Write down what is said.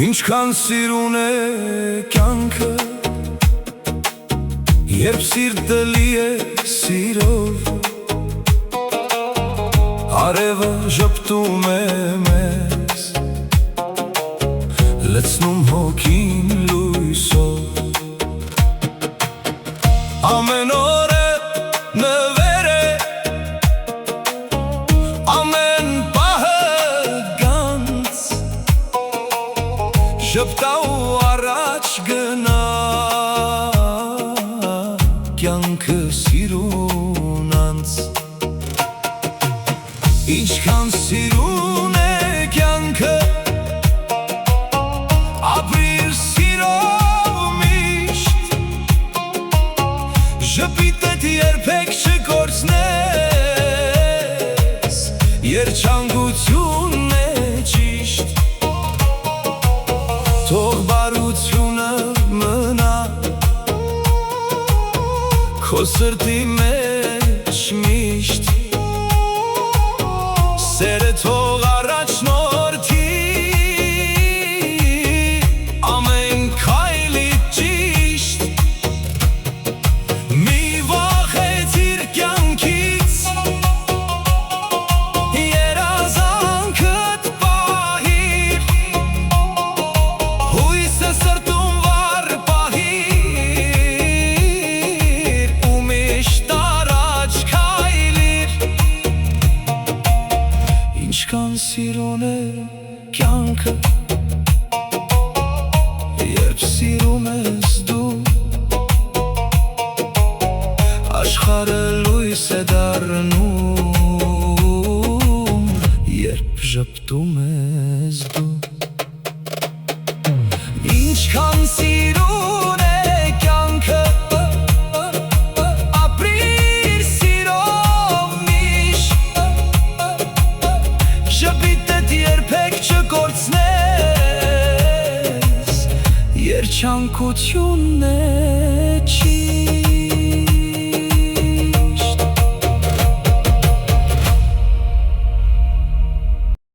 Ինչքան սիրուն է կյանքը, երբ սիրտը լի է սիրով, արևը ժպտում է մեզ, լցնում հոգին լույսով, ամեն օրը նվեր է, ամեն պահը գանց, ժպտա ու առաջ գնա, կյանքը սիրուն անց, ինչքան սիրուն է կյանքը, ապրիր սիրով միշտ, ժպիտդ երբեք չկորցնես, երջանկությունն է ճիշտ, թող բարությունը մնա քո սրտի մեջ միշտ, սերը թող առաջնորդի ամեն քայլիդ ճիշտ, մի վախեցիր կյանքից, երազանքդ պահիր, հույսը սրտում վառ պահիր, ու միշտ առաջ քայլիր, ինչքան սիրուն է կյանքը, երբ սիրում ես դու, աշխարհը լույս է դառնում, երբ ժպտում ես դու, ինչքան սիրուն է կյանքը, ապրիր սիրով միշտ, ժպիտդ երբեք չկորցնես, երջանկությունն է ճիշտ։